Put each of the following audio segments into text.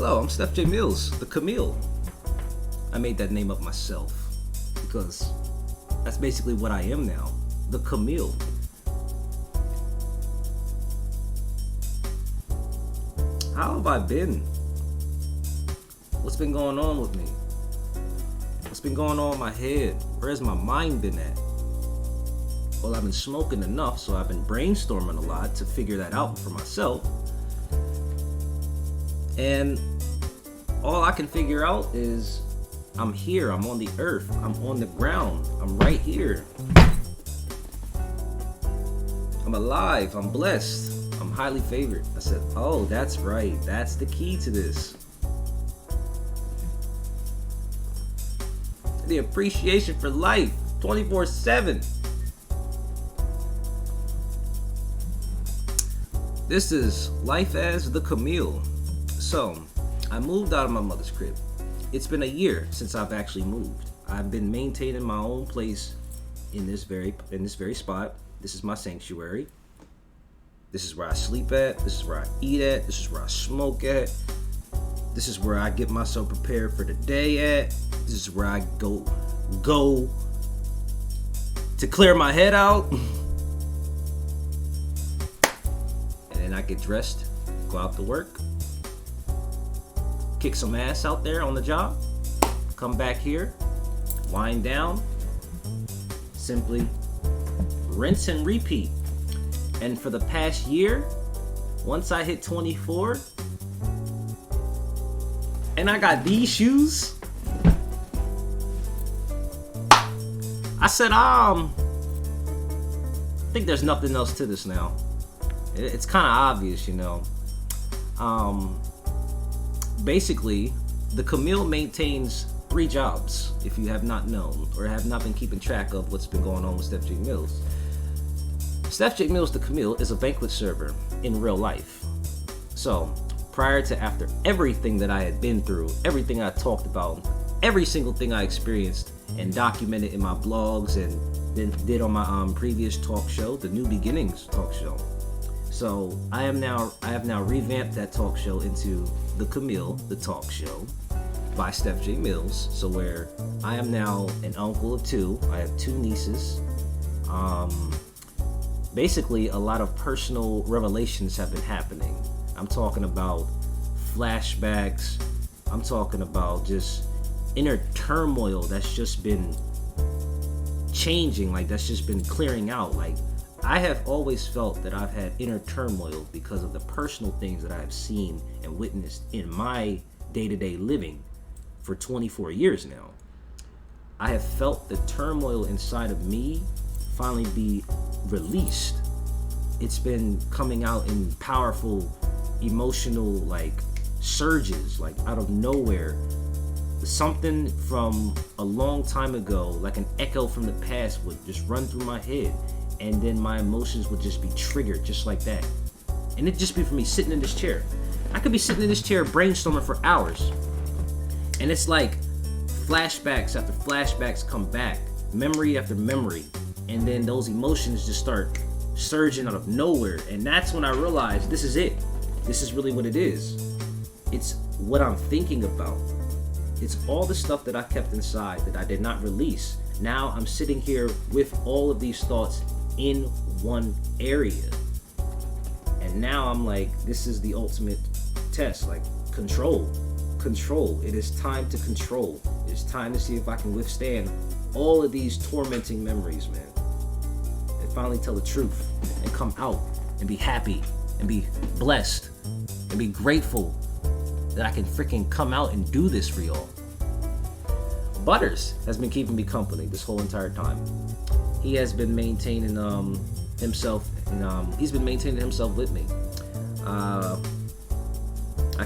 Hello, I'm Stephjmillz, the Camille. I made that name up myself because that's basically what I am now, the Camille. How have I been? What's been going on with me? What's been going on in my head? Where's my mind been at? Well, I've been smoking enough, so I've been brainstorming a lot to figure that out for myself. And all I can figure out is I'm here, I'm on the earth, I'm on the ground, I'm right here. I'm alive, I'm blessed, I'm highly favored. I said, oh, that's right, that's the key to this. The appreciation for life, 24/7. This is life as the Kamille. So, I moved out of my mother's crib. It's been a year since I've actually moved. I've been maintaining my own place in this very spot. This is my sanctuary. This is where I sleep at. This is where I eat at. This is where I smoke at. This is where I get myself prepared for the day at. This is where I go to clear my head out. And then I get dressed, go out to work, kick some ass out there on the job, come back here, wind down, simply rinse and repeat. And for the past year, once I hit 24, and I got these shoes, I said, I think there's nothing else to this now. It's kind of obvious, you know. Basically, the Camille maintains 3 jobs, if you have not known or have not been keeping track of what's been going on with Stephjmillz. Stephjmillz the Camille is a banquet server in real life. So, prior to after everything that I had been through, everything I talked about, every single thing I experienced and documented in my blogs and then did on my previous talk show, the New Beginnings talk show. So I have now revamped that talk show into the Camille, the talk show by Stephjmillz. So where I am now an uncle of 2. I have 2 nieces. Basically, a lot of personal revelations have been happening. I'm talking about flashbacks. I'm talking about just inner turmoil that's just been changing, like that's just been clearing out. Like I have always felt that I've had inner turmoil because of the personal things that I have seen and witnessed in my day-to-day living for 24 years now. I have felt the turmoil inside of me finally be released. It's been coming out in powerful emotional like surges, like out of nowhere. Something from a long time ago, like an echo from the past, would just run through my head, and then my emotions would just be triggered just like that. And it'd just be for me sitting in this chair. I could be sitting in this chair brainstorming for hours, and it's like flashbacks after flashbacks come back, memory after memory, and then those emotions just start surging out of nowhere. And that's when I realized this is it. This is really what it is. It's what I'm thinking about. It's all the stuff that I kept inside that I did not release. Now I'm sitting here with all of these thoughts in one area. And now I'm like, this is the ultimate test, like control. Control. It is time to control. It's time to see if I can withstand all of these tormenting memories, man. And finally tell the truth and come out and be happy and be blessed and be grateful that I can freaking come out and do this for y'all. Butters has been keeping me company this whole entire time. He has been maintaining himself, and he's been maintaining himself with me. I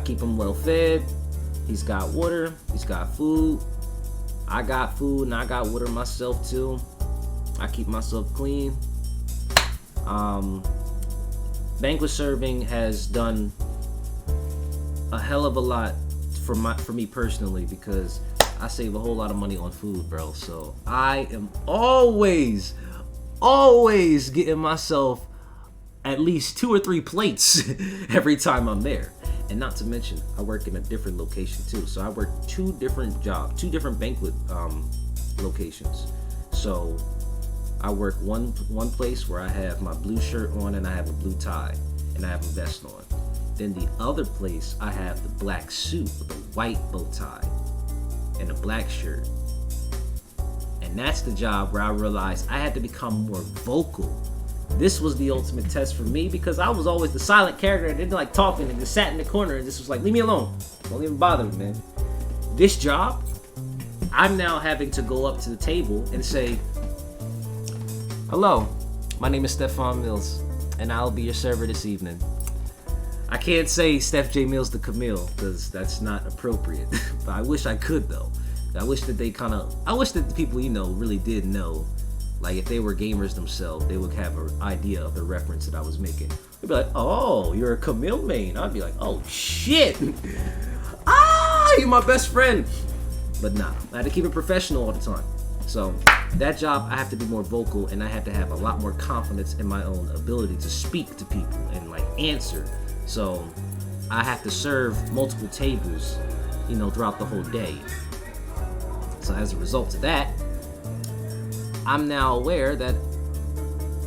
keep him well fed. He's got water. He's got food. I got food and I got water myself too. I keep myself clean. Banquet serving has done a hell of a lot for me personally, because I save a whole lot of money on food, bro. So I am always getting myself at least 2 or 3 plates every time I'm there. And not to mention, I work in a different location too. So I work two different banquet locations. So I work one place where I have my blue shirt on and I have a blue tie and I have a vest on. Then the other place, I have the black suit with the white bow tie and a black shirt. And that's the job where I realized I had to become more vocal. This was the ultimate test for me because I was always the silent character and didn't like talking and just sat in the corner and just was like, leave me alone. Don't even bother me, man. This job, I'm now having to go up to the table and say, hello, my name is Stephjmillz and I'll be your server this evening. I can't say Stephjmillz to Camille because that's not appropriate, but I wish I could though. I wish that the people, really did know. Like, if they were gamers themselves, they would have an idea of the reference that I was making. They'd be like, oh, you're a Kamille main. I'd be like, oh, shit. You're my best friend. But nah, I had to keep it professional all the time. So that job, I have to be more vocal, and I have to have a lot more confidence in my own ability to speak to people and, like, answer. So I have to serve multiple tables, throughout the whole day. So as a result of that, I'm now aware that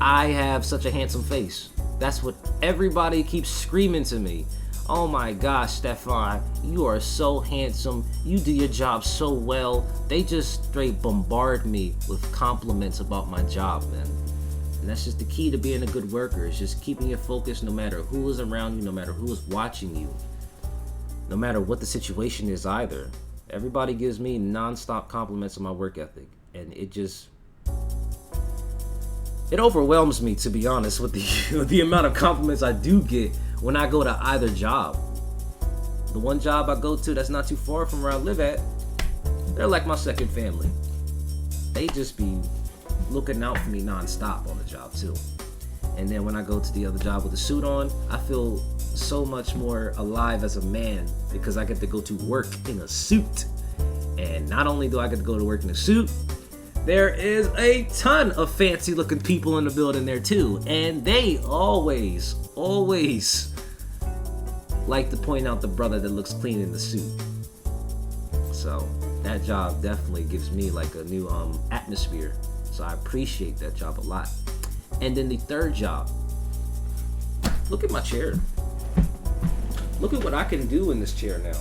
I have such a handsome face. That's what everybody keeps screaming to me. Oh my gosh, Stefan, you are so handsome. You do your job so well. They just straight bombard me with compliments about my job, man. And that's just the key to being a good worker. It's just keeping your focus no matter who is around you, no matter who is watching you, no matter what the situation is either. Everybody gives me non-stop compliments on my work ethic. And it overwhelms me, to be honest, with the amount of compliments I do get when I go to either job. The one job I go to that's not too far from where I live at, they're like my second family. They just be looking out for me non-stop on the job too. And then when I go to the other job with a suit on, I feel so much more alive as a man because I get to go to work in a suit. And not only do I get to go to work in a suit, there is a ton of fancy looking people in the building there too. And they always like to point out the brother that looks clean in the suit. So that job definitely gives me like a new atmosphere. So I appreciate that job a lot. And then the third job, look at my chair. Look at what I can do in this chair now.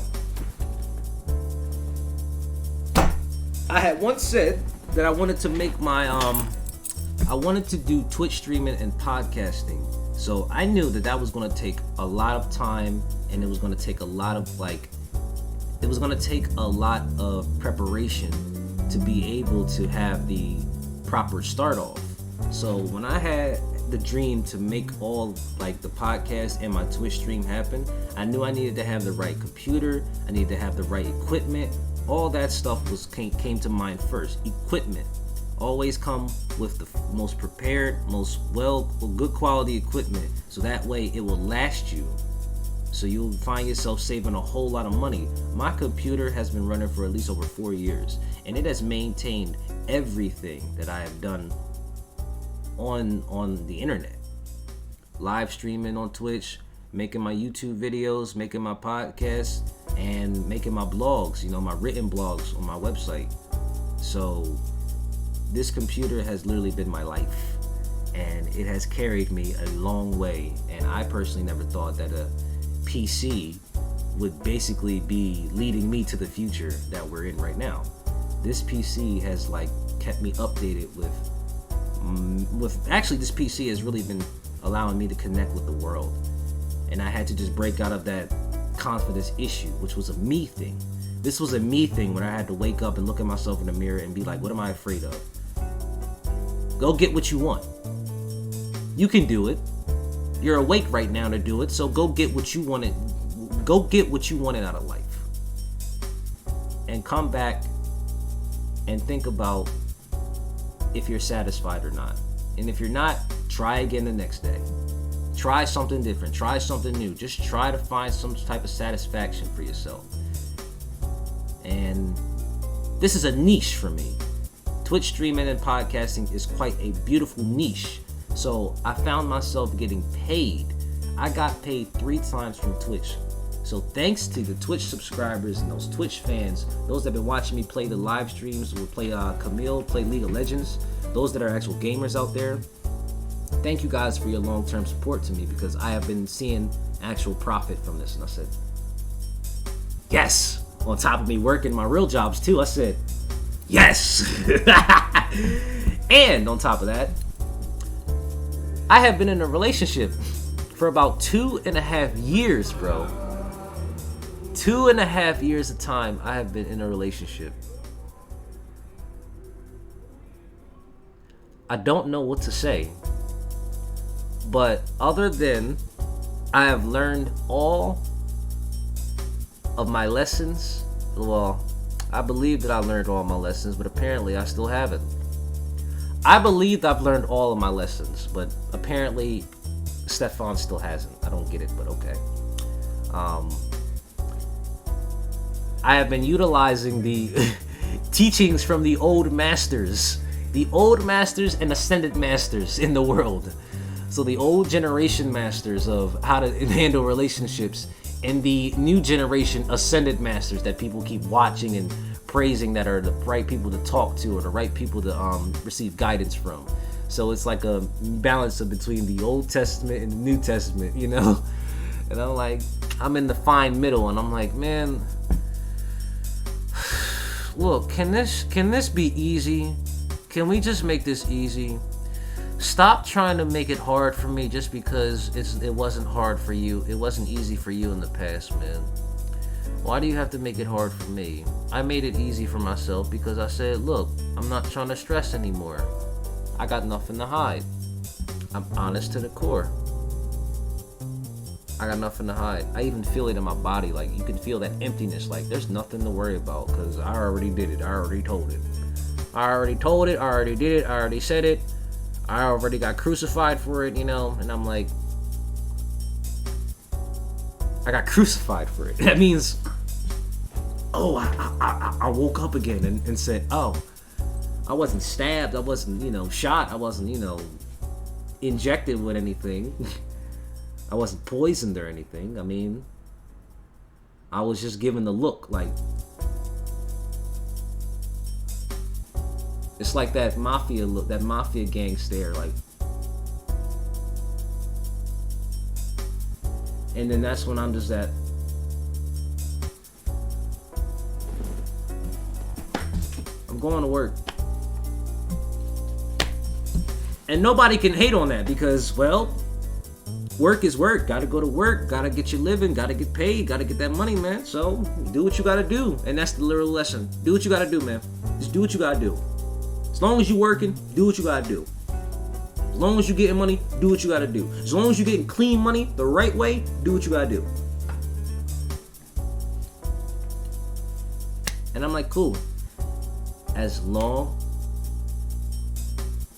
I had once said that I wanted to make I wanted to do Twitch streaming and podcasting. So I knew that was going to take a lot of time, and it was going to take a lot of preparation to be able to have the proper start off. So when I had the dream to make all like the podcast and my Twitch stream happen, I knew I needed to have the right computer, I needed to have the right equipment. All that stuff came to mind first. Equipment. Always come with the most prepared, good quality equipment, so that way it will last you. So you'll find yourself saving a whole lot of money. My computer has been running for at least over 4 years, and it has maintained everything that I have done on the internet. Live streaming on Twitch, making my YouTube videos, making my podcasts, and making my blogs, my written blogs on my website. So this computer has literally been my life, and it has carried me a long way. And I personally never thought that a PC would basically be leading me to the future that we're in right now. This PC has like kept me updated with actually this PC has really been allowing me to connect with the world. And I had to just break out of that confidence issue, which was a me thing. This was a me thing when I had to wake up and look at myself in the mirror and be like, what am I afraid of? Go get what you want. You can do it. You're awake right now to do it, so go get what you wanted. Go get what you wanted out of life. And come back and think about if you're satisfied or not. And if you're not, try again the next day. Try something different. Try something new. Just try to find some type of satisfaction for yourself. And this is a niche for me. Twitch streaming and podcasting is quite a beautiful niche. So I found myself getting paid. I got paid 3 times from Twitch. So thanks to the Twitch subscribers and those Twitch fans, those that have been watching me play the live streams, or play Camille, play League of Legends, those that are actual gamers out there, thank you guys for your long-term support to me, because I have been seeing actual profit from this. And I said, yes. On top of me working my real jobs too, I said, yes. And on top of that, I have been in a relationship for about 2.5 years, bro. 2.5 years of time I have been in a relationship. I don't know what to say, but other than I have learned all of my lessons. Well, I believe that I learned all my lessons, but apparently I still haven't. I believed I've learned all of my lessons, but apparently Stefan still hasn't. I don't get it, but okay. I have been utilizing the teachings from the old masters and ascended masters in the world. So the old generation masters of how to handle relationships, and the new generation ascended masters that people keep watching and praising, that are the right people to talk to or the right people to receive guidance from. So it's like a balance of between the Old Testament and the New Testament, you know? And I'm like, I'm in the fine middle, and I'm like, man, look, can this be easy? Can we just make this easy? Stop trying to make it hard for me just because it wasn't hard for you. It wasn't easy for you in the past, man. Why do you have to make it hard for me? I made it easy for myself because I said, look, I'm not trying to stress anymore. I got nothing to hide. I'm honest to the core. I got nothing to hide. I even feel it in my body. Like, you can feel that emptiness. Like, there's nothing to worry about because I already did it. I already told it. I already told it. I already did it. I already said it. I already got crucified for it, you know? And I'm like, I got crucified for it. That means, oh, I woke up again and said, oh, I wasn't stabbed. I wasn't, shot. I wasn't, injected with anything. I wasn't poisoned or anything. I mean, I was just given the look, like, it's like that mafia look, that mafia gang stare, like. And then that's when I'm just at, I'm going to work. And nobody can hate on that because, well, work is work. Gotta go to work, gotta get your living, gotta get paid, gotta get that money, man. So do what you gotta do. And that's the literal lesson. Do what you gotta do, man. Just do what you gotta do. As long as you're working, do what you gotta do. As long as you're getting money, do what you gotta do. As long as you're getting clean money the right way, do what you gotta do. And I'm like, cool. As long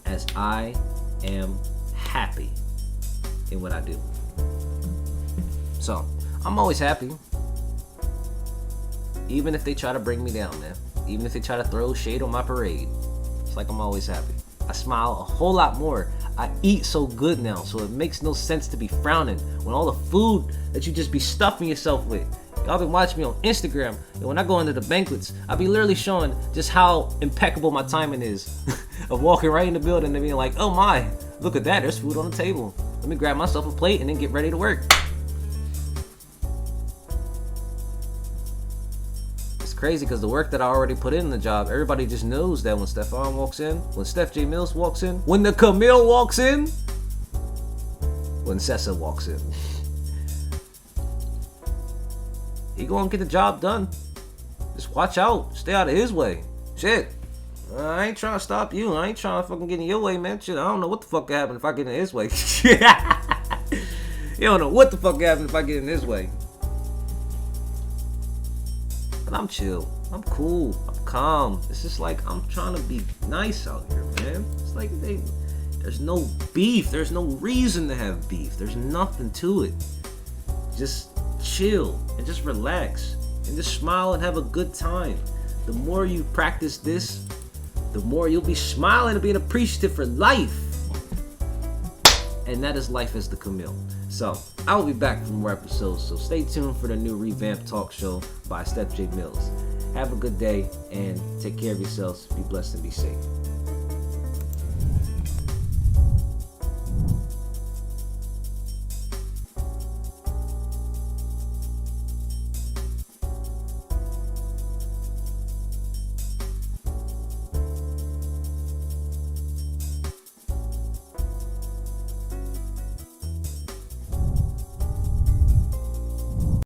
as I am happy in what I do. So, I'm always happy. Even if they try to bring me down, man. Even if they try to throw shade on my parade. It's like I'm always happy. I smile a whole lot more. I eat so good now, so it makes no sense to be frowning when all the food that you just be stuffing yourself with. Y'all been watching me on Instagram, and when I go into the banquets, I be literally showing just how impeccable my timing is of walking right in the building and being like, oh my, look at that, there's food on the table. Let me grab myself a plate and then get ready to work. It's crazy because the work that I already put in the job, everybody just knows that when Stefan walks in, when Stephjmillz walks in, when the Camille walks in, when Sessa walks in. He gonna get the job done. Just watch out. Stay out of his way. Shit. I ain't trying to stop you. I ain't trying to fucking get in your way, man. Shit, I don't know what the fuck could happen if I get in his way. You don't know what the fuck could happen if I get in his way. But I'm chill. I'm cool. I'm calm. It's just like I'm trying to be nice out here, man. It's like there's no beef. There's no reason to have beef. There's nothing to it. Just chill and just relax and just smile and have a good time. The more you practice this, the more you'll be smiling and being appreciative for life. And that is life as the Camille. So I will be back for more episodes, so stay tuned for the new revamped talk show by Stephjmillz. Have a good day and take care of yourselves. Be blessed and be safe.